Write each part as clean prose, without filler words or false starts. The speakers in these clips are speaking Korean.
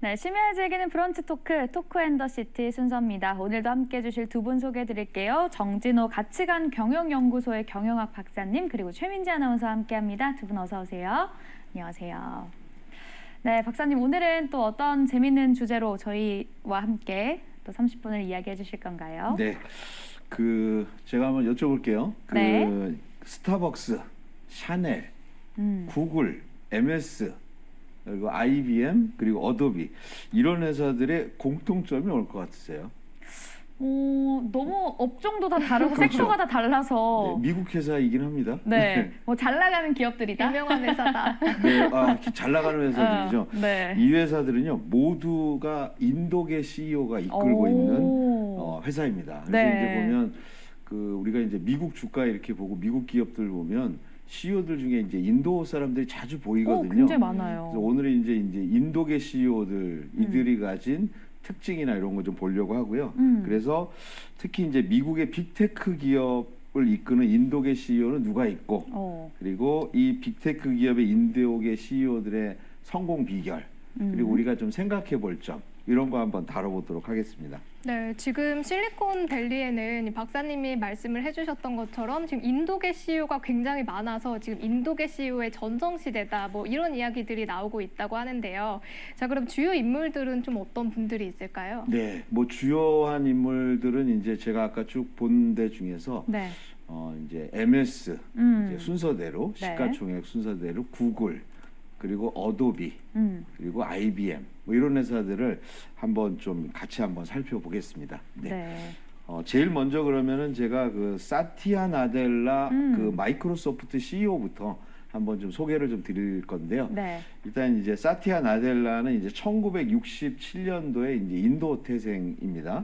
네, 심야에 즐기는 브런치 토크, 토크앤더시티 순서입니다. 오늘도 함께해 주실 두 분 소개해 드릴게요. 정진호 가치관 경영연구소의 경영학 박사님, 그리고 최민지 아나운서와 함께합니다. 두 분 어서 오세요. 안녕하세요. 네, 박사님 오늘은 또 어떤 재밌는 주제로 저희와 함께 또 30분을 이야기해 주실 건가요? 네, 제가 한번 여쭤볼게요. 네. 스타벅스, 샤넬, 구글, MS, 그리고 IBM, 그리고 어도비 이런 회사들의 공통점이 뭘 것 같으세요? 너무 업종도 다 다르고 그렇죠. 섹터가 다 달라서 네, 미국 회사이긴 합니다. 네, 뭐 잘 나가는 기업들이다. 유명한 회사다. 네, 잘 나가는 회사들이죠. 네. 이 회사들은요 모두가 인도계 CEO가 이끌고 있는 회사입니다. 그래서 네. 이제 보면 우리가 이제 미국 주가 이렇게 보고 미국 기업들 보면 CEO들 중에 이제 인도 사람들이 자주 보이거든요. 굉장히 많아요. 그래서 오늘은 이제 인도계 CEO들 이들이 가진 특징이나 이런 거 좀 보려고 하고요. 그래서 특히 이제 미국의 빅테크 기업을 이끄는 인도계 CEO는 누가 있고, 그리고 이 빅테크 기업의 인도계 CEO들의 성공 비결, 그리고 우리가 좀 생각해 볼 점, 이런 거 한번 다뤄보도록 하겠습니다. 네, 지금 실리콘밸리에는 이 박사님이 말씀을 해주셨던 것처럼 지금 인도계 CEO가 굉장히 많아서 지금 인도계 CEO의 전성시대다 뭐 이런 이야기들이 나오고 있다고 하는데요. 자, 그럼 주요 인물들은 좀 어떤 분들이 있을까요? 네, 뭐 주요한 인물들은 이제 제가 아까 쭉 본 데 중에서 네. 이제 MS 이제 순서대로 네. 시가총액 순서대로 구글, 그리고 어도비, 그리고 IBM 뭐 이런 회사들을 한번 좀 같이 한번 살펴보겠습니다. 네. 네. 제일 먼저 그러면은 제가 사티아 나델라 마이크로소프트 CEO부터 한번 좀 소개를 좀 드릴 건데요. 네. 일단 이제 사티아 나델라는 이제 1967년도에 이제 인도 태생입니다.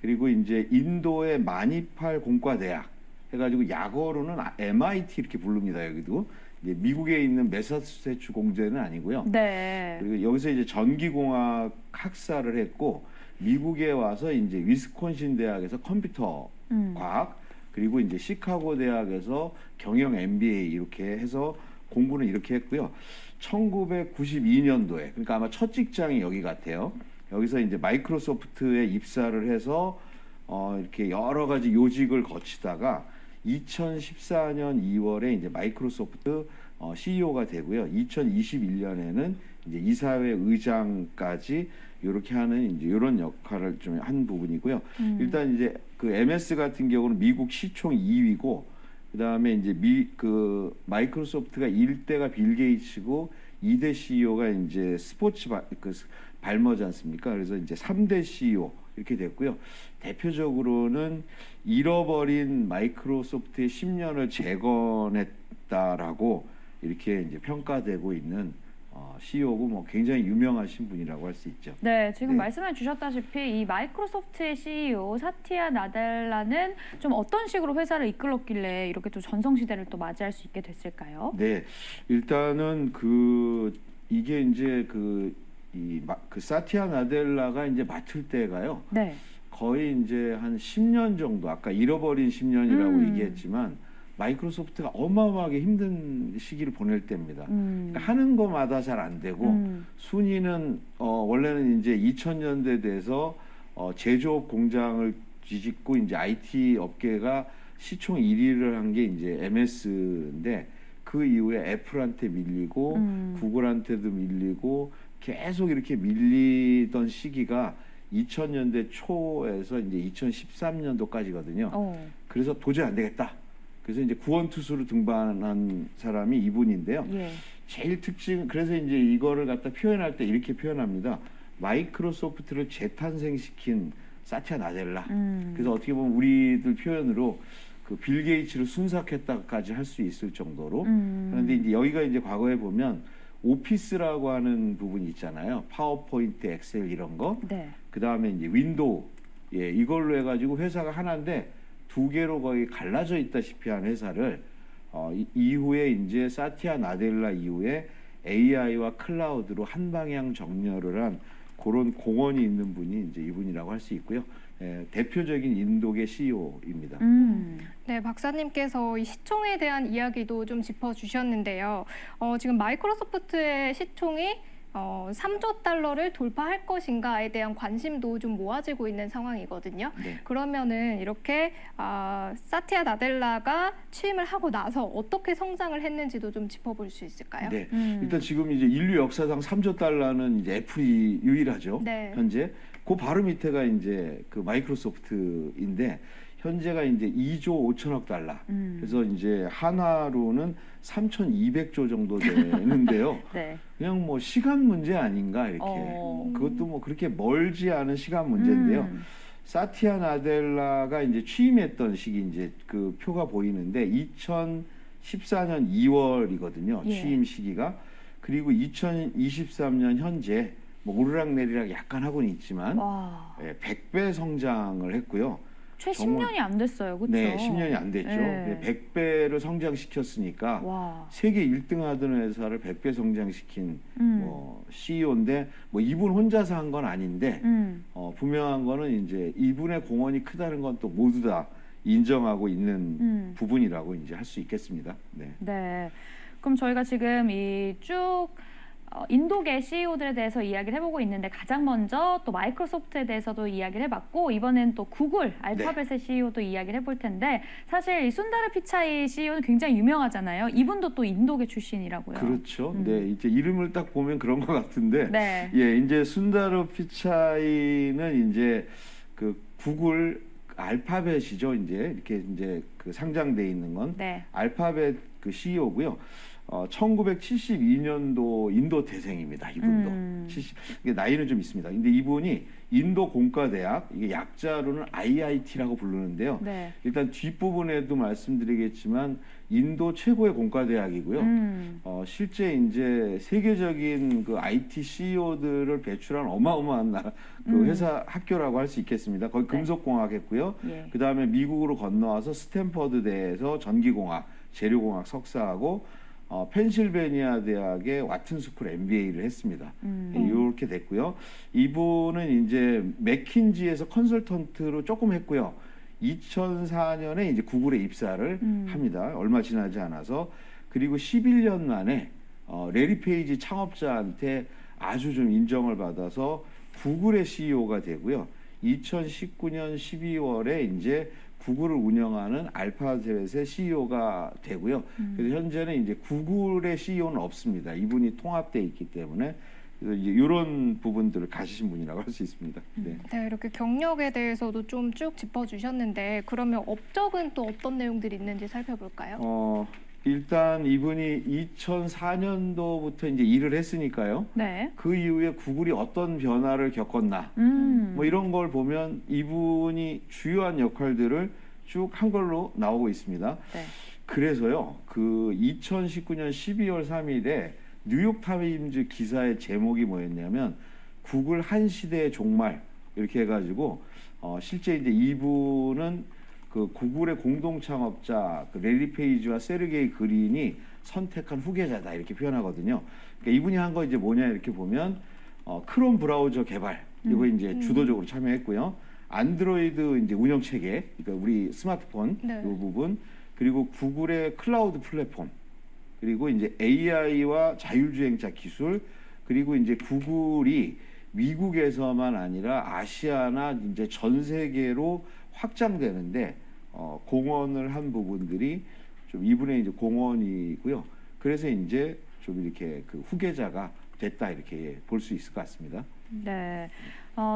그리고 이제 인도의 마니팔 공과대학 해가지고 약어로는 MIT 이렇게 부릅니다. 여기도. 이제 미국에 있는 매사추세츠 공대는 아니고요. 네. 그리고 여기서 이제 전기공학 학사를 했고 미국에 와서 이제 위스콘신 대학에서 컴퓨터 과학, 그리고 이제 시카고 대학에서 경영 MBA 이렇게 해서 공부는 이렇게 했고요. 1992년도에 그러니까 아마 첫 직장이 여기 같아요. 여기서 이제 마이크로소프트에 입사를 해서 이렇게 여러 가지 요직을 거치다가 2014년 2월에 이제 마이크로소프트 CEO가 되고요. 2021년에는 이제 이사회 의장까지 이렇게 하는 이제 이런 역할을 좀 한 부분이고요. 일단 이제 MS 같은 경우는 미국 시총 2위고, 그다음에 이제 마이크로소프트가 1대가 빌 게이츠고 2대 CEO가 이제 스포츠 발머지 않습니까? 그래서 이제 3대 CEO 이렇게 됐고요. 대표적으로는 잃어버린 마이크로소프트의 10년을 재건했다라고 이렇게 이제 평가되고 있는 CEO고 뭐 굉장히 유명하신 분이라고 할 수 있죠. 네, 지금 네. 말씀해 주셨다시피 이 마이크로소프트의 CEO 사티아 나델라는 좀 어떤 식으로 회사를 이끌었길래 이렇게 또 전성시대를 또 맞이할 수 있게 됐을까요? 네, 일단은 이게 이제 사티아 나델라가 이제 맡을 때가요. 네. 거의 이제 한 10년 정도, 아까 잃어버린 10년이라고 얘기했지만 마이크로소프트가 어마어마하게 힘든 시기를 보낼 때입니다. 그러니까 하는 것마다 잘 안 되고 순위는 원래는 이제 2000년대 돼서 제조업 공장을 뒤집고 이제 IT 업계가 시총 1위를 한 게 이제 MS인데 그 이후에 애플한테 밀리고 구글한테도 밀리고 계속 이렇게 밀리던 시기가 2000년대 초에서 이제 2013년도까지거든요. 그래서 도저히 안 되겠다. 그래서 이제 구원투수로 등반한 사람이 이분인데요. 예. 제일 그래서 이제 이거를 갖다 표현할 때 이렇게 표현합니다. 마이크로소프트를 재탄생시킨 사티아 나델라. 그래서 어떻게 보면 우리들 표현으로 빌 게이츠를 순삭했다까지 할 수 있을 정도로. 그런데 이제 여기가 이제 과거에 보면 오피스라고 하는 부분이 있잖아요. 파워포인트, 엑셀 이런 거. 네. 그 다음에 이제 윈도우, 이걸로 해가지고 회사가 하나인데 두 개로 거의 갈라져 있다시피 한 회사를 이후에 이제 사티아 나델라 이후에 AI와 클라우드로 한 방향 정렬을 한 그런 공헌이 있는 분이 이제 이분이라고 할 수 있고요. 대표적인 인도계 CEO입니다. 네, 박사님께서 이 시총에 대한 이야기도 좀 짚어주셨는데요. 지금 마이크로소프트의 시총이 3조 달러를 돌파할 것인가에 대한 관심도 좀 모아지고 있는 상황이거든요. 네. 그러면은 이렇게 사티아 나델라가 취임을 하고 나서 어떻게 성장을 했는지도 좀 짚어볼 수 있을까요? 네. 일단 지금 이제 인류 역사상 3조 달러는 이제 애플이 유일하죠. 네. 현재 그 바로 밑에가 이제 그 마이크로소프트인데 현재가 이제 2조 5천억 달러. 그래서 이제 한화로는 3,200조 정도 되는데요. 네. 그냥 뭐 시간 문제 아닌가 이렇게. 그것도 뭐 그렇게 멀지 않은 시간 문제인데요. 사티아 나델라가 이제 취임했던 시기 이제 그 표가 보이는데 2014년 2월이거든요. 예. 취임 시기가. 그리고 2023년 현재 뭐 오르락내리락 약간 하고는 있지만 와, 100배 성장을 했고요. 최 정말- 10년이 안 됐어요, 그렇죠? 네, 10년이 안 됐죠. 네. 100배를 성장시켰으니까 와, 세계 1등 하던 회사를 100배 성장시킨 음. 뭐 CEO인데 뭐 이분 혼자서 한 건 아닌데 분명한 거는 이제 이분의 공헌이 크다는 건 또 모두 다 인정하고 있는 부분이라고 이제 할 수 있겠습니다. 네. 네. 그럼 저희가 지금 이 쭉 인도계 CEO들에 대해서 이야기를 해보고 있는데 가장 먼저 또 마이크로소프트에 대해서도 이야기를 해봤고 이번엔 또 구글, 알파벳의 CEO도 이야기를 해볼 텐데 사실 이 순다르 피차이 CEO는 굉장히 유명하잖아요. 이분도 또 인도계 출신이라고요. 그렇죠. 네, 이제 이름을 딱 보면 그런 것 같은데, 네. 예, 이제 순다르 피차이는 이제 그 구글 알파벳이죠. 이제 이렇게 이제 그 상장돼 있는 건 네. 알파벳 그 CEO고요. 1972년도 인도 태생입니다. 이분도 70, 이게 나이는 좀 있습니다. 근데 이분이 인도 공과대학 이게 약자로는 IIT라고 부르는데요. 네. 일단 뒷부분에도 말씀드리겠지만 인도 최고의 공과대학이고요. 실제 이제 세계적인 그 IT CEO들을 배출한 어마어마한 그 회사 학교라고 할 수 있겠습니다. 거기 네. 금속공학했고요. 예. 그 다음에 미국으로 건너와서 스탠퍼드대에서 전기공학, 재료공학 석사하고 펜실베니아 대학의 와튼스쿨 MBA를 했습니다. 이렇게 됐고요. 이분은 이제 맥킨지에서 컨설턴트로 조금 했고요. 2004년에 이제 구글에 입사를 합니다. 얼마 지나지 않아서. 그리고 11년 만에 레리 페이지 창업자한테 아주 좀 인정을 받아서 구글의 CEO가 되고요. 2019년 12월에 이제 구글을 운영하는 알파벳의 CEO가 되고요. 그래서 현재는 이제 구글의 CEO는 없습니다. 이분이 통합돼 있기 때문에 그래서 이제 이런 부분들을 가지신 분이라고 할 수 있습니다. 네. 네, 이렇게 경력에 대해서도 좀 쭉 짚어주셨는데 그러면 업적은 또 어떤 내용들이 있는지 살펴볼까요? 일단 이분이 2004년도부터 이제 일을 했으니까요. 네. 그 이후에 구글이 어떤 변화를 겪었나 뭐 이런 걸 보면 이분이 주요한 역할들을 쭉 한 걸로 나오고 있습니다. 네. 그래서요, 그 2019년 12월 3일에 뉴욕타임즈 기사의 제목이 뭐였냐면 구글 한 시대의 종말 이렇게 해가지고 실제 이제 이분은 그 구글의 공동 창업자 그 레리 페이지와 세르게이 그린이 선택한 후계자다 이렇게 표현하거든요. 그러니까 이분이 한 거 이제 뭐냐 이렇게 보면 크롬 브라우저 개발 이거 이제 주도적으로 참여했고요. 안드로이드 이제 운영 체계 그러니까 우리 스마트폰 네. 이 부분 그리고 구글의 클라우드 플랫폼 그리고 이제 AI와 자율주행차 기술 그리고 이제 구글이 미국에서만 아니라 아시아나 이제 전 세계로 확장되는데 공헌을 한 부분들이 좀 이분의 이제 공헌이고요. 그래서 이제 좀 이렇게 그 후계자가 됐다 이렇게 볼 수 있을 것 같습니다. 네.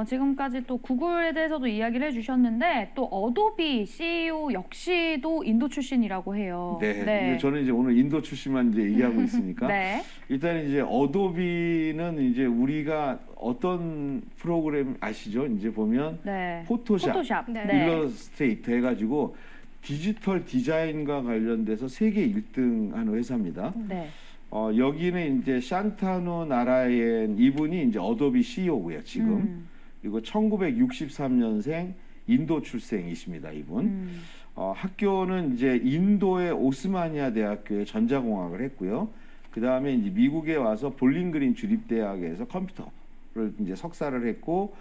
지금까지 또 구글에 대해서도 이야기를 해주셨는데 또 어도비 CEO 역시도 인도 출신이라고 해요. 네. 이제 저는 이제 오늘 인도 출신만 이제 얘기하고 있으니까 네. 일단 이제 어도비는 이제 우리가 어떤 프로그램 아시죠? 이제 보면 네. 포토샵, 네. 일러스트레이터 해가지고 디지털 디자인과 관련돼서 세계 1등 하는 회사입니다. 네. 여기는 이제 샨타누 나라엔 이분이 이제 어도비 CEO고요, 지금. 그리고 1963년생 인도 출생이십니다, 이분. 학교는 이제 인도의 오스마니아 대학교에 전자공학을 했고요. 그 다음에 이제 미국에 와서 볼링그린 주립대학에서 컴퓨터를 이제 석사를 했고,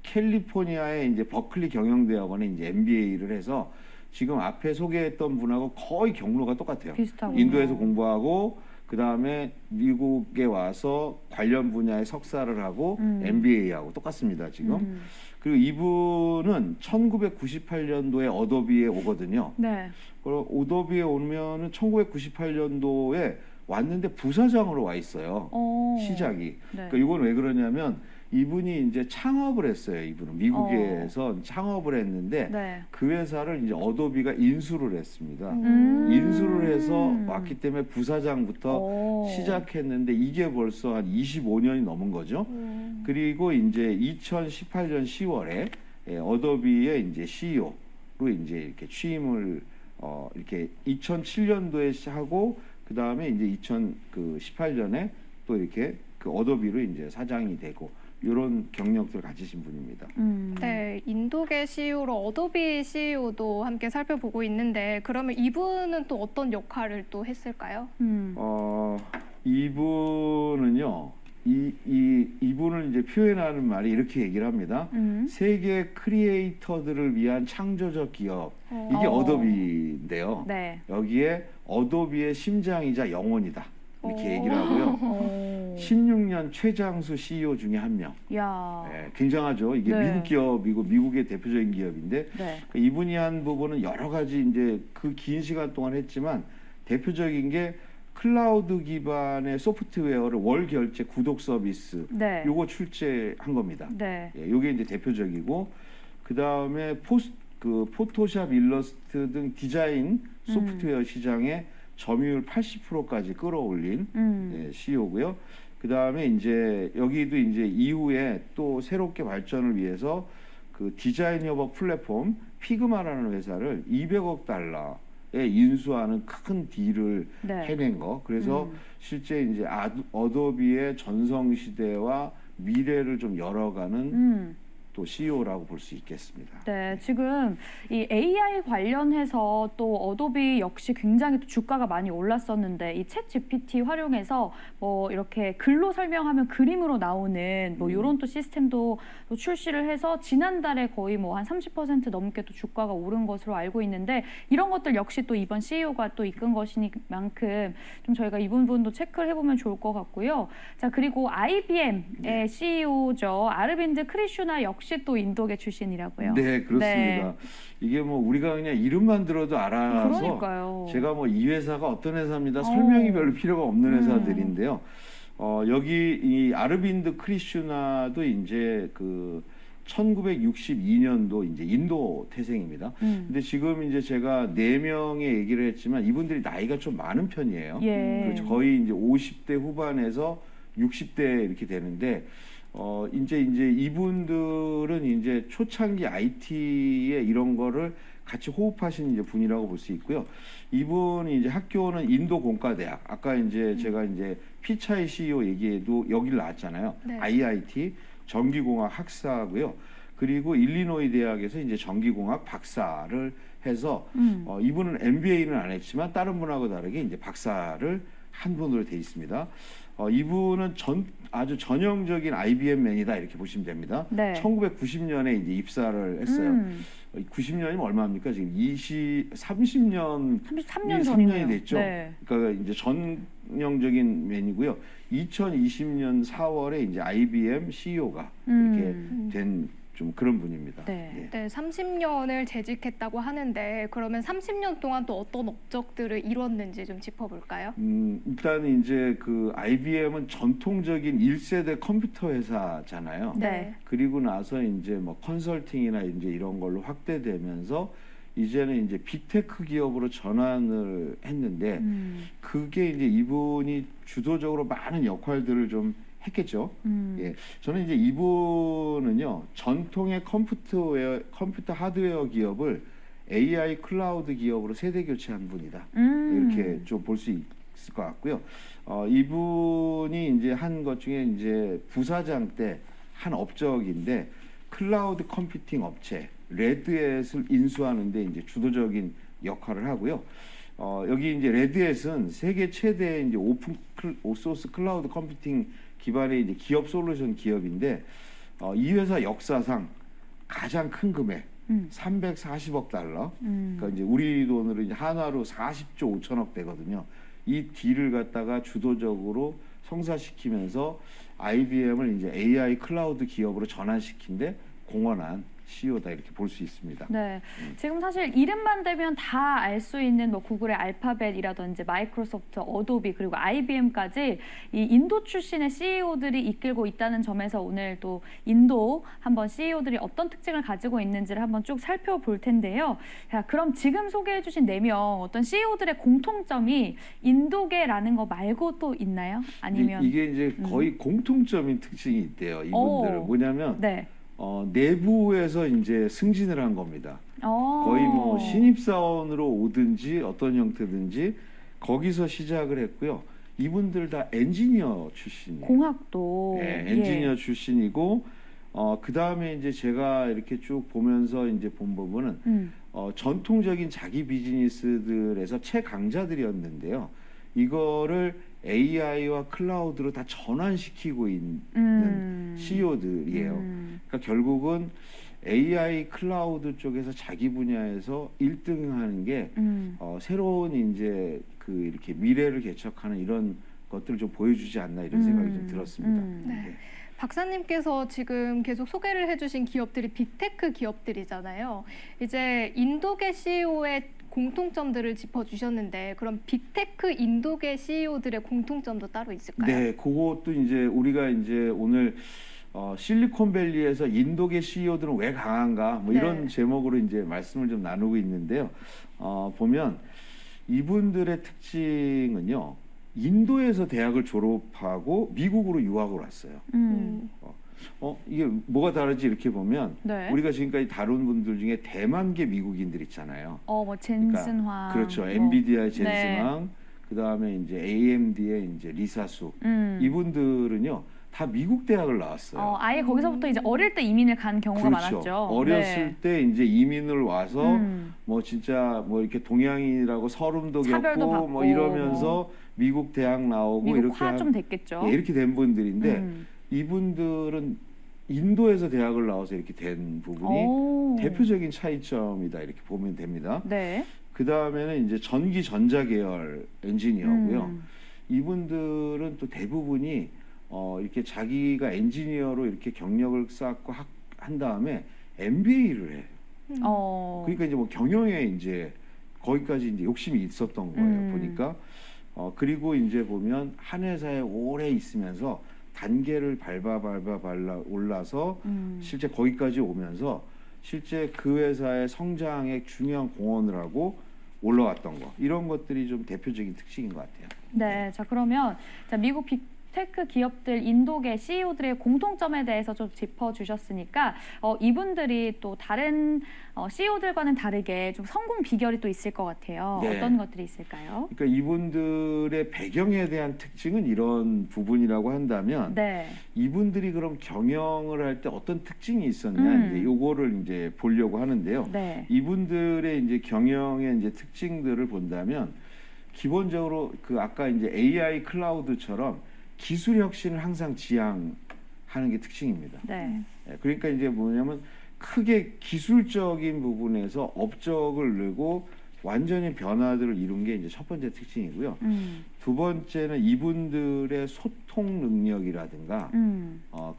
캘리포니아의 이제 버클리 경영대학원에 이제 MBA를 해서 지금 앞에 소개했던 분하고 거의 경로가 똑같아요. 비슷하군요. 인도에서 공부하고 그 다음에 미국에 와서 관련 분야의 석사를 하고 MBA하고 똑같습니다 지금. 그리고 이분은 1998년도에 어도비에 오거든요. 네. 그리고 어도비에 오면은 1998년도에 왔는데 부사장으로 와 있어요. 시작이. 네. 그러니까 이건 왜 그러냐면 이분이 이제 창업을 했어요. 이분은 미국에서 창업을 했는데 네. 그 회사를 이제 어도비가 인수를 했습니다. 음. 인수를 해서 왔기 때문에 부사장부터 오. 시작했는데 이게 벌써 한 25년이 넘은 거죠. 그리고 이제 2018년 10월에 어도비의 이제 CEO로 이제 이렇게 취임을 이렇게 2007년도에 하고 그 다음에 이제 2018년에 또 이렇게 그 어도비로 이제 사장이 되고 이런 경력들을 가지신 분입니다. 네, 인도계 CEO로 어도비 CEO도 함께 살펴보고 있는데 그러면 이분은 또 어떤 역할을 또 했을까요? 이분은요. 이분을 이제 표현하는 말이 이렇게 얘기를 합니다. 세계 크리에이터들을 위한 창조적 기업. 이게 어도비인데요. 네. 여기에 어도비의 심장이자 영혼이다. 이렇게 얘기를 하고요. 16년 최장수 CEO 중에 한 명. 야. 네, 굉장하죠. 이게 네. 미국 기업이고 미국의 대표적인 기업인데 네. 이분이 한 부분은 여러 가지 이제 그 긴 시간 동안 했지만 대표적인 게 클라우드 기반의 소프트웨어를 월 결제 구독 서비스 네. 요거 출제한 겁니다. 네. 예, 요게 이제 대표적이고 그 다음에 포토샵, 일러스트 등 디자인 소프트웨어 시장에 점유율 80%까지 끌어올린 CEO고요. 그 다음에 이제 여기도 이제 이후에 또 새롭게 발전을 위해서 그 디자인 협업 플랫폼 피그마라는 회사를 200억 달러에 인수하는 큰 딜을 네. 해낸 거. 그래서 실제 이제 어도비의 전성 시대와 미래를 좀 열어가는 또 CEO라고 볼 수 있겠습니다. 네, 지금 이 AI 관련해서 또 어도비 역시 굉장히 또 주가가 많이 올랐었는데 이 챗 GPT 활용해서 뭐 이렇게 글로 설명하면 그림으로 나오는 뭐 이런 또 시스템도 또 출시를 해서 지난달에 거의 뭐 한 30% 넘게 또 주가가 오른 것으로 알고 있는데 이런 것들 역시 또 이번 CEO가 또 이끈 것이니만큼 좀 저희가 이 부분도 체크를 해보면 좋을 것 같고요. 자, 그리고 IBM의 CEO죠. 아르빈드 크리슈나 역시 또 인도계 출신이라고요. 네, 그렇습니다. 네. 이게 뭐 우리가 그냥 이름만 들어도 알아서 그러니까요. 제가 뭐 이 회사가 어떤 회사입니다. 설명이 별로 필요가 없는 회사들인데요. 여기 이 아르빈드 크리슈나도 이제 그 1962년도 이제 인도 태생입니다. 근데 지금 이제 제가 4명의 얘기를 했지만 이분들이 나이가 좀 많은 편이에요. 예. 그렇죠. 거의 이제 50대 후반에서 60대 이렇게 되는데 이제 이분들은 이제 초창기 IT의 이런 거를 같이 호흡하신 이제 분이라고 볼 수 있고요. 이분이 이제 학교는 인도 공과대학. 아까 이제 제가 이제 피차이 CEO 얘기에도 여기를 나왔잖아요. 네. IIT 전기공학 학사고요. 그리고 일리노이 대학에서 이제 전기공학 박사를 해서 이분은 MBA는 안 했지만 다른 분하고 다르게 이제 박사를 한 분으로 돼 있습니다. 이분은 아주 전형적인 IBM맨이다 이렇게 보시면 됩니다. 네. 1990년에 이제 입사를 했어요. 90년이면 얼마입니까? 지금 30년 33년 3년이 전이네요. 됐죠. 네. 그러니까 이제 전형적인 맨이고요. 2020년 4월에 이제 IBM CEO가 이렇게 된 좀 그런 분입니다. 네. 예. 네, 30년을 재직했다고 하는데 그러면 30년 동안 또 어떤 업적들을 이뤘는지 좀 짚어볼까요? 일단 이제 그 IBM은 전통적인 1세대 컴퓨터 회사잖아요. 네. 그리고 나서 이제 뭐 컨설팅이나 이제 이런 걸로 확대되면서 이제는 이제 빅테크 기업으로 전환을 했는데 그게 이제 이분이 주도적으로 많은 역할들을 좀 했겠죠. 예, 저는 이제 이분은요 전통의 컴퓨터 하드웨어 기업을 AI 클라우드 기업으로 세대 교체한 분이다. 이렇게 좀 볼 수 있을 것 같고요. 이분이 이제 한 것 중에 이제 부사장 때 한 업적인데 클라우드 컴퓨팅 업체 레드햇을 인수하는데 이제 주도적인 역할을 하고요. 여기 이제 레드햇은 세계 최대의 이제 오픈 소스 클라우드 컴퓨팅 기반의 이제 기업 솔루션 기업인데 이 회사 역사상 가장 큰 금액 340억 달러. 그러니까 이제 우리 돈으로 이제 한화로 40조 5천억 되거든요. 이 D를 갖다가 주도적으로 성사시키면서 IBM을 이제 AI 클라우드 기업으로 전환시킨데 공헌한 CEO다 이렇게 볼 수 있습니다. 네, 지금 사실 이름만 대면 다 알 수 있는 뭐 구글의 알파벳이라든지 마이크로소프트, 어도비 그리고 IBM까지 이 인도 출신의 CEO들이 이끌고 있다는 점에서 오늘 또 인도 한번 CEO들이 어떤 특징을 가지고 있는지를 한번 쭉 살펴볼 텐데요. 자, 그럼 지금 소개해주신 4명 어떤 CEO들의 공통점이 인도계라는 거 말고 또 있나요? 아니면 이게 이제 거의 공통점인 특징이 있대요. 이분들은 뭐냐면 네. 내부에서 이제 승진을 한 겁니다. 거의 뭐 신입사원으로 오든지 어떤 형태든지 거기서 시작을 했고요. 이분들 다 엔지니어 출신이에요. 공학도 네, 엔지니어 출신이고 그 다음에 이제 제가 이렇게 쭉 보면서 이제 본 부분은 전통적인 자기 비즈니스들에서 최강자들이었는데요. 이거를 AI와 클라우드로 다 전환시키고 있는 CEO들이에요. 그러니까 결국은 AI 클라우드 쪽에서 자기 분야에서 1등하는 게 새로운 이제 그 이렇게 미래를 개척하는 이런 것들을 좀 보여주지 않나 이런 생각이 좀 들었습니다. 네. 박사님께서 지금 계속 소개를 해주신 기업들이 빅테크 기업들이잖아요. 이제 인도계 CEO의 공통점들을 짚어주셨는데 그럼 빅테크 인도계 CEO들의 공통점도 따로 있을까요? 네, 그것도 이제 우리가 이제 오늘 실리콘밸리에서 인도계 CEO들은 왜 강한가 뭐 이런 네. 제목으로 이제 말씀을 좀 나누고 있는데요. 보면 이분들의 특징은요. 인도에서 대학을 졸업하고 미국으로 유학을 왔어요. 이게 뭐가 다르지 이렇게 보면 네. 우리가 지금까지 다룬 분들 중에 대만계 미국인들 있잖아요. 뭐 젠슨황, 그렇죠. 뭐. 엔비디아의 젠슨황, 네. 그다음에 이제 AMD의 이제 리사수 이분들은요 다 미국 대학을 나왔어요. 아예 거기서부터 이제 어릴 때 이민을 간 경우가 그렇죠. 많았죠. 어렸을 네. 때 이제 이민을 와서 뭐 진짜 뭐 이렇게 동양인이라고 서름도 차별도 겪고 받고 뭐 이러면서 미국 대학 나오고 미국 이렇게 화 좀 됐겠죠. 예, 이렇게 된 분들인데 음. 이분들은 인도에서 대학을 나와서 이렇게 된 부분이 대표적인 차이점이다 이렇게 보면 됩니다. 네. 그 다음에는 이제 전기 전자 계열 엔지니어고요. 이분들은 또 대부분이 이렇게 자기가 엔지니어로 이렇게 경력을 쌓고 한 다음에 MBA를 해요. 그러니까 이제 뭐 경영에 이제 거기까지 이제 욕심이 있었던 거예요. 보니까 그리고 이제 보면 한 회사에 오래 있으면서 단계를 밟아 올라서 실제 거기까지 오면서 실제 그 회사의 성장에 중요한 공헌을 하고 올라왔던 거 이런 것들이 좀 대표적인 특징인 것 같아요. 네, 자 그러면 자 미국 빅테크 기업들 인도계 CEO들의 공통점에 대해서 좀 짚어주셨으니까 이분들이 또 다른 CEO들과는 다르게 좀 성공 비결이 또 있을 것 같아요. 네. 어떤 것들이 있을까요? 그러니까 이분들의 배경에 대한 특징은 이런 부분이라고 한다면 네. 이분들이 그럼 경영을 할 때 어떤 특징이 있었냐 이제 요거를 이제 보려고 하는데요. 네. 이분들의 이제 경영의 이제 특징들을 본다면 기본적으로 그 아까 이제 AI 클라우드처럼 기술 혁신을 항상 지향하는 게 특징입니다. 네. 그러니까 이제 뭐냐면 크게 기술적인 부분에서 업적을 내고 완전히 변화들을 이룬 게 이제 첫 번째 특징이고요. 두 번째는 이분들의 소통 능력이라든가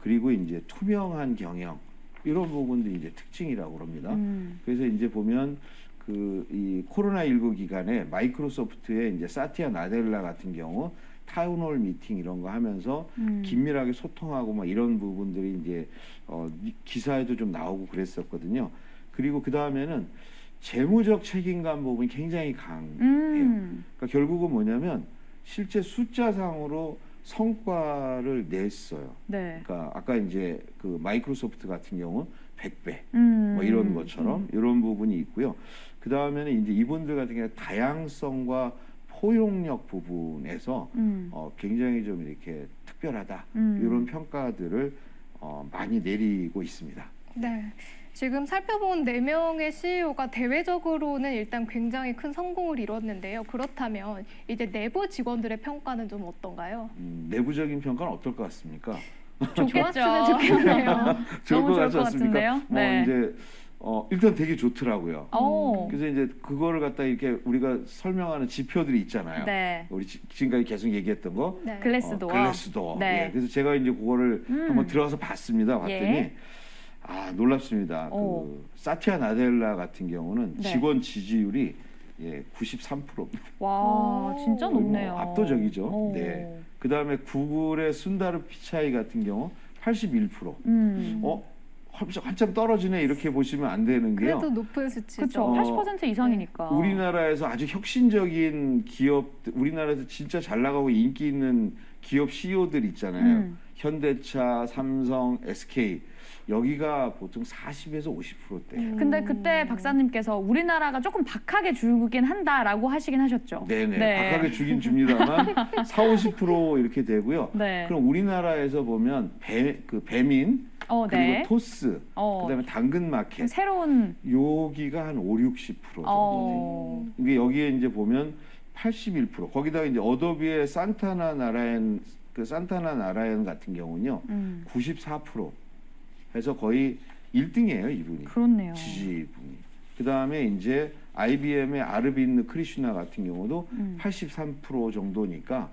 그리고 이제 투명한 경영 이런 부분들이 이제 특징이라고 합니다. 그래서 이제 보면 그 이 코로나19 기간에 마이크로소프트의 이제 사티아 나델라 같은 경우 타운홀 미팅 이런 거 하면서 긴밀하게 소통하고 막 이런 부분들이 이제 기사에도 좀 나오고 그랬었거든요. 그리고 그 다음에는 재무적 책임감 부분이 굉장히 강해요. 그러니까 결국은 뭐냐면 실제 숫자상으로 성과를 냈어요. 네. 그러니까 아까 이제 그 마이크로소프트 같은 경우 100배 뭐 이런 것처럼 이런 부분이 있고요. 그 다음에는 이제 이분들 같은 경우 다양성과 포용력 부분에서 굉장히 좀 이렇게 특별하다 이런 평가들을 많이 내리고 있습니다. 네. 지금 살펴본 4명의 CEO가 대외적으로는 일단 굉장히 큰 성공을 이뤘는데요. 그렇다면 이제 내부 직원들의 평가는 좀 어떤가요? 내부적인 평가는 어떨 것 같습니까? 좋겠죠. 좋았으면 좋겠네요. 좋을 너무 것 좋을 같지 것 않습니까? 같은데요? 뭐 네. 이제 일단 되게 좋더라고요. 오. 그래서 이제 그거를 갖다 이렇게 우리가 설명하는 지표들이 있잖아요. 네. 우리 지금까지 계속 얘기했던 거. 네. 글래스 도어. 글래스 도어. 네. 예, 그래서 제가 이제 그거를 한번 들어가서 봤습니다. 봤더니 예. 놀랍습니다. 오. 그 사티아 나델라 같은 경우는 네. 직원 지지율이 93%입니다. 와, 오. 진짜 높네요. 압도적이죠. 오. 네. 그 다음에 구글의 순다르 피차이 같은 경우 81%. 음. 한참 떨어지네 이렇게 보시면 안 되는 게요. 그래도 높은 수치죠. 그렇죠. 80% 이상이니까. 우리나라에서 아주 혁신적인 기업, 우리나라에서 진짜 잘 나가고 인기 있는 기업 CEO들 있잖아요. 현대차, 삼성, SK 여기가 보통 40에서 50%대예요. 근데 그때 박사님께서 우리나라가 조금 박하게 주긴 한다라고 하시긴 하셨죠. 네네. 네. 박하게 주긴 줍니다만 40, 50% 이렇게 되고요. 네. 그럼 우리나라에서 보면 배민 그리고 네. 토스 그다음에 당근마켓 새로운 여기가 한 5, 60% 정도 돼요. 이게 여기에 이제 보면 81% 거기다가 이제 어도비의 산타나 나라엔 같은 경우는요 94% 해서 거의 1등이에요 이분이. 그렇네요. 지지분이. 그 다음에 이제 IBM의 아르빈 크리슈나 같은 경우도 83% 정도니까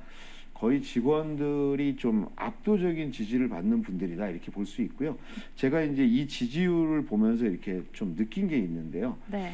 거의 직원들이 좀 압도적인 지지를 받는 분들이다 이렇게 볼 수 있고요. 제가 이제 이 지지율을 보면서 이렇게 좀 느낀 게 있는데요. 네.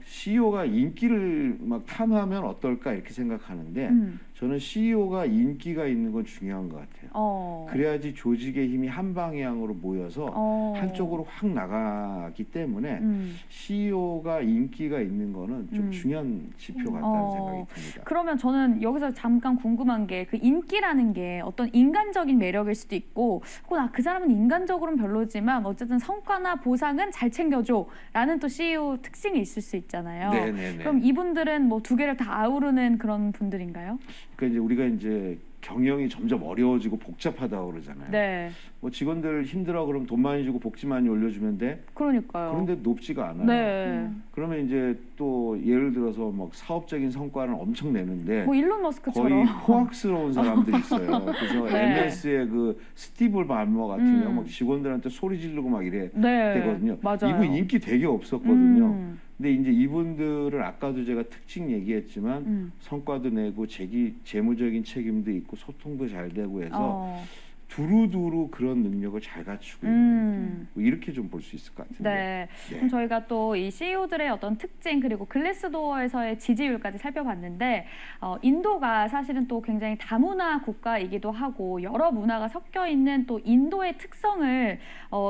CEO가 인기를 막 탐하면 어떨까 이렇게 생각하는데 저는 CEO가 인기가 있는 건 중요한 것 같아요. 그래야지 조직의 힘이 한 방향으로 모여서 한쪽으로 확 나가기 때문에 CEO가 인기가 있는 거는 좀 중요한 지표 같다는 생각이 듭니다. 그러면 저는 여기서 잠깐 궁금한 게 그 인기라는 게 어떤 인간적인 매력일 수도 있고 혹은 그 사람은 인간적으로는 별로지만 어쨌든 성과나 보상은 잘 챙겨줘라는 또 CEO 특징이 있을 수 있잖아요. 네네네. 그럼 이분들은 뭐 두 개를 다 아우르는 그런 분들인가요? 그러니까 이제 우리가 이제 경영이 점점 어려워지고 복잡하다고 그러잖아요. 네. 뭐 직원들 힘들어 그럼 돈 많이 주고 복지 많이 올려주면 돼? 그러니까요. 그런데 높지가 않아요. 네. 그러면 이제 또 예를 들어서 막 사업적인 성과는 엄청 내는데 뭐 일론 거의 머스크처럼. 포악스러운 사람들이 있어요. 그래서 네. MS의 그 스티브 발머 같은 경우 막 직원들한테 소리 지르고 막 이래 네. 되거든요. 맞아요. 이분 인기 되게 없었거든요. 근데 이제 이분들은 아까도 제가 특징 얘기했지만 성과도 내고 재무적인 책임도 있고 소통도 잘 되고 해서 두루두루 그런 능력을 잘 갖추고 있는 뭐 이렇게 좀 볼 수 있을 것 같은데. 네. 네. 그럼 저희가 또 이 CEO들의 어떤 특징 그리고 글래스도어에서의 지지율까지 살펴봤는데 인도가 사실은 또 굉장히 다문화 국가이기도 하고 여러 문화가 섞여 있는 또 인도의 특성을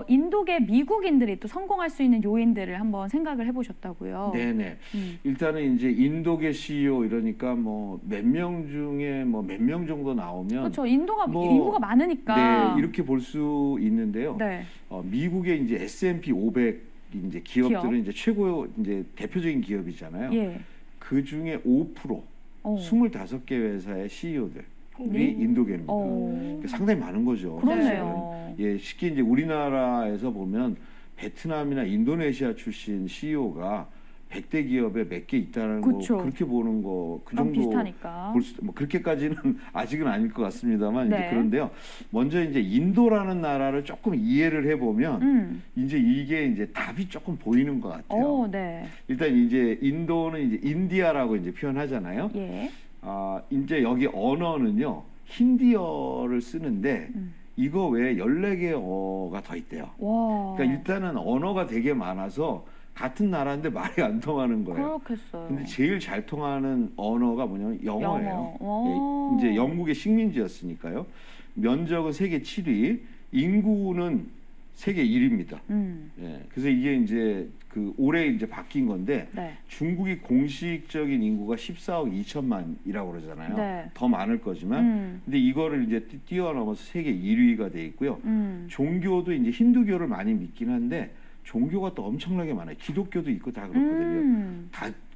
인도계 미국인들이 또 성공할 수 있는 요인들을 한번 생각을 해보셨다고요. 네네. 일단은 이제 인도계 CEO 이러니까 뭐 몇 명 중에 뭐 몇 명 정도 나오면 그렇죠. 인도가 뭐, 인구가 많으니까. 네 이렇게 볼 수 있는데요. 네. 미국의 이제 S&P 500 이제 기업들은 이제 최고 이제 대표적인 기업이잖아요. 예. 그 중에 5% 25개 회사의 CEO들이 인도계입니다. 상당히 많은 거죠. 그렇네요. 예, 쉽게 이제 우리나라에서 보면 베트남이나 인도네시아 출신 CEO가 100대 기업에 몇 개 있다는 그쵸. 거 그렇게 보는 거 그 그럼 정도 비슷하니까. 볼 수, 뭐 그렇게까지는 아직은 아닐 것 같습니다만 네. 이제 그런데요. 먼저 이제 인도라는 나라를 조금 이해를 해보면 이제 이게 이제 답이 조금 보이는 것 같아요. 네. 일단 이제 인도는 이제 인디아라고 이제 표현하잖아요. 예. 이제 여기 언어는요 힌디어를 쓰는데 이거 외에 14개어가 더 있대요. 와. 그러니까 일단은 언어가 되게 많아서 같은 나라인데 말이 안 통하는 거예요. 그렇겠어요. 근데 제일 잘 통하는 언어가 뭐냐면 영어예요. 영어. 예, 이제 영국의 식민지였으니까요. 면적은 세계 7위, 인구는 세계 1위입니다. 예, 그래서 이게 이제 그 올해 이제 바뀐 건데 네. 중국이 공식적인 인구가 14억 2천만이라고 그러잖아요. 네. 더 많을 거지만, 근데 이거를 이제 뛰어넘어서 세계 1위가 돼 있고요. 종교도 이제 힌두교를 많이 믿긴 한데 종교가 또 엄청나게 많아요. 기독교도 있고 다 그렇거든요.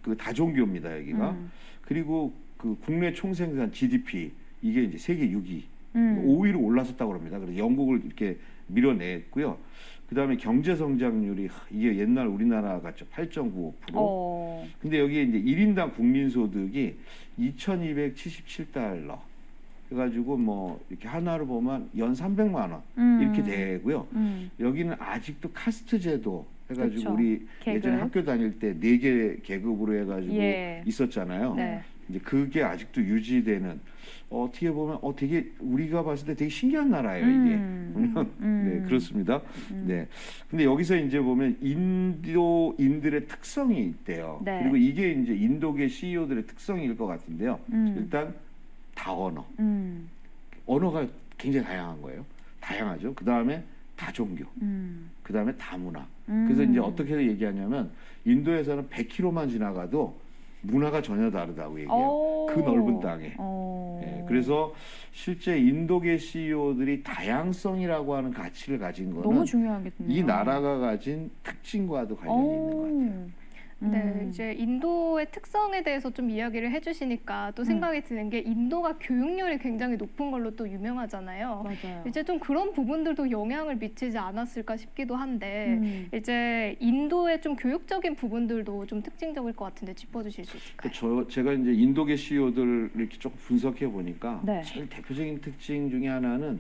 그 다종교입니다 여기가. 그리고 그 국내 총생산 GDP 이게 이제 세계 6위, 5위로 올라섰다고 합니다. 그래서 영국을 이렇게 밀어냈고요. 그다음에 경제 성장률이 이게 옛날 우리나라 같죠. 8.95%. 근데 여기에 이제 1인당 국민 소득이 2,277달러. 해가지고 뭐 이렇게 하나로 보면 연 300만 원 이렇게 되고요. 여기는 아직도 카스트 제도 해가지고 그쵸. 우리 예전에 계급. 학교 다닐 때 4개 계급으로 해가지고 예. 있었잖아요. 네. 이제 그게 아직도 유지되는 어떻게 보면 되게 우리가 봤을 때 되게 신기한 나라예요 이게. 네, 그렇습니다. 네. 근데 여기서 이제 보면 인도인들의 특성이 있대요. 네. 그리고 이게 이제 인도계 CEO들의 특성일 것 같은데요. 일단 다언어. 언어가 굉장히 다양한 거예요. 다양하죠. 그 다음에 다종교. 그 다음에 다문화. 그래서 이제 어떻게 얘기하냐면 인도에서는 100km만 지나가도 문화가 전혀 다르다고 얘기해요. 그 넓은 땅에. 예, 그래서 실제 인도계 CEO들이 다양성이라고 하는 가치를 가진 거는 너무 중요하겠네요. 이 나라가 가진 특징과도 관련이 있는 것 같아요. 네, 이제 인도의 특성에 대해서 좀 이야기를 해주시니까 또 생각이 드는 게 인도가 교육열이 굉장히 높은 걸로 또 유명하잖아요. 맞아요. 이제 좀 그런 부분들도 영향을 미치지 않았을까 싶기도 한데 이제 인도의 좀 교육적인 부분들도 좀 특징적일 것 같은데 짚어주실 수 있을까요? 제가 이제 인도계 CEO들 이렇게 조금 분석해 보니까 네. 제일 대표적인 특징 중에 하나는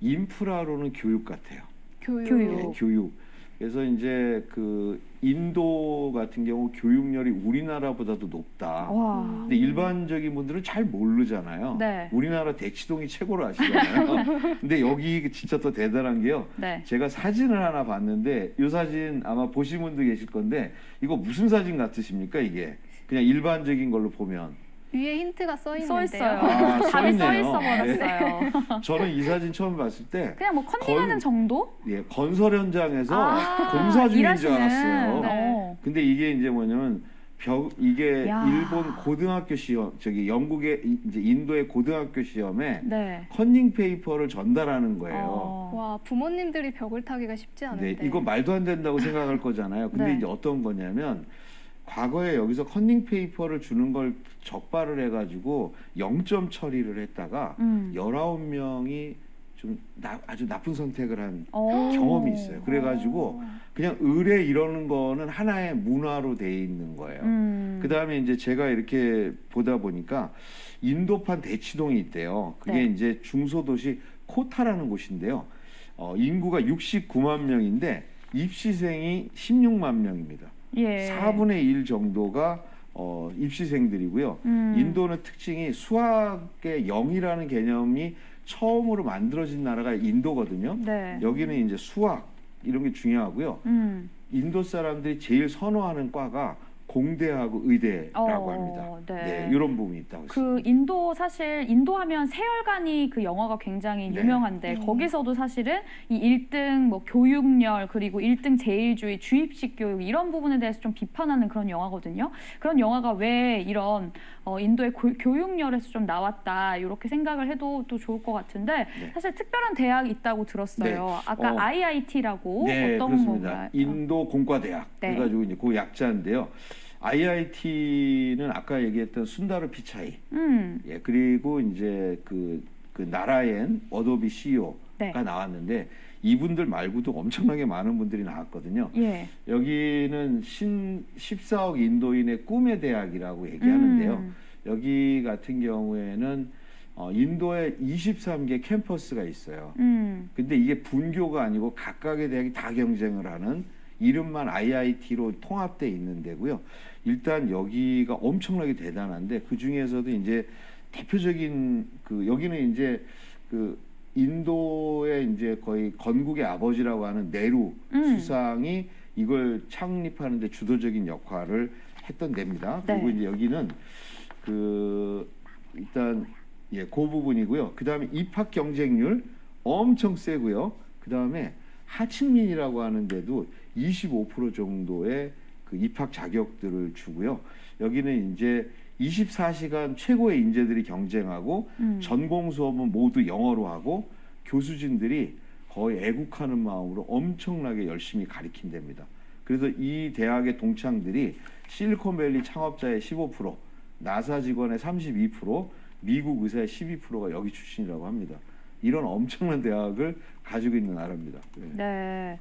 인프라로는 교육 같아요. 교육. 예, 교육. 그래서 이제 그 인도 같은 경우 교육열이 우리나라보다도 높다. 와. 근데 일반적인 분들은 잘 모르잖아요. 네. 우리나라 대치동이 최고로 아시잖아요. 근데 여기 진짜 더 대단한 게요. 네. 제가 사진을 하나 봤는데 이 사진 아마 보신 분도 계실 건데 이거 무슨 사진 같으십니까 이게? 그냥 일반적인 걸로 보면. 위에 힌트가 써 있는데요. 써 있어요. 아, 답이 써 써있네요. 있어 버렸어요. 저는 이 사진 처음 봤을 때 그냥 뭐 컨닝하는 정도? 예, 건설 현장에서 공사 중인 줄 일하시는. 알았어요. 네. 근데 이게 이제 뭐냐면 이게 야. 일본 고등학교 시험, 영국의 이제 인도의 고등학교 시험에 네. 컨닝 페이퍼를 전달하는 거예요. 와, 부모님들이 벽을 타기가 쉽지 않은데. 네, 이거 말도 안 된다고 생각할 거잖아요. 근데 네. 이제 어떤 거냐면 과거에 여기서 컨닝 페이퍼를 주는 걸 적발을 해가지고 0점 처리를 했다가 19명이 좀 아주 나쁜 선택을 한 경험이 있어요. 그래가지고 그냥 의뢰 이러는 거는 하나의 문화로 돼 있는 거예요. 그 다음에 이제 제가 이렇게 보다 보니까 인도판 대치동이 있대요. 그게 네. 이제 중소도시 코타라는 곳인데요. 인구가 69만 명인데 입시생이 16만 명입니다. 예. 4분의 1 정도가 입시생들이고요. 인도는 특징이 수학의 0이라는 개념이 처음으로 만들어진 나라가 인도거든요. 네. 여기는 이제 수학 이런 게 중요하고요. 인도 사람들이 제일 선호하는 과가 공대하고 의대라고 합니다. 네. 네, 이런 부분이 있다고 그 인도 사실 인도하면 세월간이 그 영화가 굉장히 네. 유명한데 거기서도 사실은 이 1등 뭐 교육열 그리고 1등 제일주의 주입식 교육 이런 부분에 대해서 좀 비판하는 그런 영화거든요. 그런 영화가 왜 이런 인도의 교육열에서 좀 나왔다 이렇게 생각을 해도 또 좋을 것 같은데 네. 사실 특별한 대학이 있다고 들었어요. 네. 아까 IIT라고 네, 어떤 그렇습니다. 건가요? 인도 공과대학 네. 그래가지고 이제 그 약자인데요. IIT는 아까 얘기했던 순다르 피차이, 예, 그리고 이제 그 나라엔 어도비 CEO가 네. 나왔는데 이분들 말고도 엄청나게 많은 분들이 나왔거든요. 예. 여기는 14억 인도인의 꿈의 대학이라고 얘기하는데요. 여기 같은 경우에는 인도에 23개 캠퍼스가 있어요. 근데 이게 분교가 아니고 각각의 대학이 다 경쟁을 하는 이름만 IIT로 통합돼 있는 데고요. 일단 여기가 엄청나게 대단한데 그 중에서도 이제 대표적인 여기는 이제 인도의 이제 거의 건국의 아버지라고 하는 네루 수상이 이걸 창립하는데 주도적인 역할을 했던 데입니다. 네. 그리고 이제 여기는 일단 그 부분이고요. 그 다음에 입학 경쟁률 엄청 세고요. 그 다음에 하층민이라고 하는데도 25% 정도의 그 입학 자격들을 주고요. 여기는 이제 24시간 최고의 인재들이 경쟁하고 전공 수업은 모두 영어로 하고 교수진들이 거의 애국하는 마음으로 엄청나게 열심히 가르친답니다. 그래서 이 대학의 동창들이 실리콘밸리 창업자의 15%, 나사 직원의 32%, 미국 의사의 12%가 여기 출신이라고 합니다. 이런 엄청난 대학을 가지고 있는 나라입니다. 네. 네.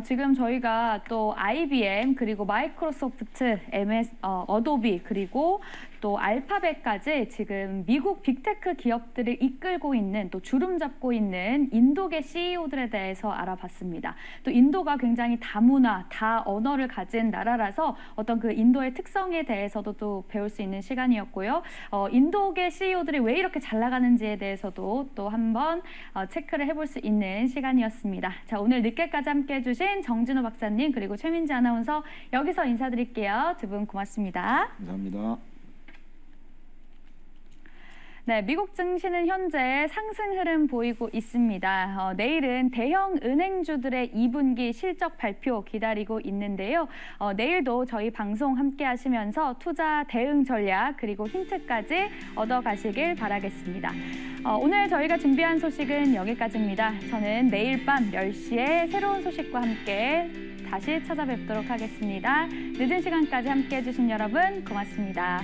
지금 저희가 또 IBM 그리고 마이크로소프트, MS, 어도비 그리고 또 알파벳까지 지금 미국 빅테크 기업들을 이끌고 있는 또 주름 잡고 있는 인도계 CEO들에 대해서 알아봤습니다. 또 인도가 굉장히 다문화, 다언어를 가진 나라라서 어떤 그 인도의 특성에 대해서도 또 배울 수 있는 시간이었고요. 인도계 CEO들이 왜 이렇게 잘 나가는지에 대해서도 또 한번 체크를 해볼 수 있는 시간이었습니다. 자, 오늘 늦게까지 함께해 주신 정진호 박사님 그리고 최민지 아나운서 여기서 인사드릴게요. 두 분 고맙습니다. 감사합니다. 네, 미국 증시는 현재 상승 흐름 보이고 있습니다. 내일은 대형 은행주들의 2분기 실적 발표 기다리고 있는데요. 내일도 저희 방송 함께 하시면서 투자 대응 전략 그리고 힌트까지 얻어가시길 바라겠습니다. 오늘 저희가 준비한 소식은 여기까지입니다. 저는 내일 밤 10시에 새로운 소식과 함께 다시 찾아뵙도록 하겠습니다. 늦은 시간까지 함께해 주신 여러분 고맙습니다.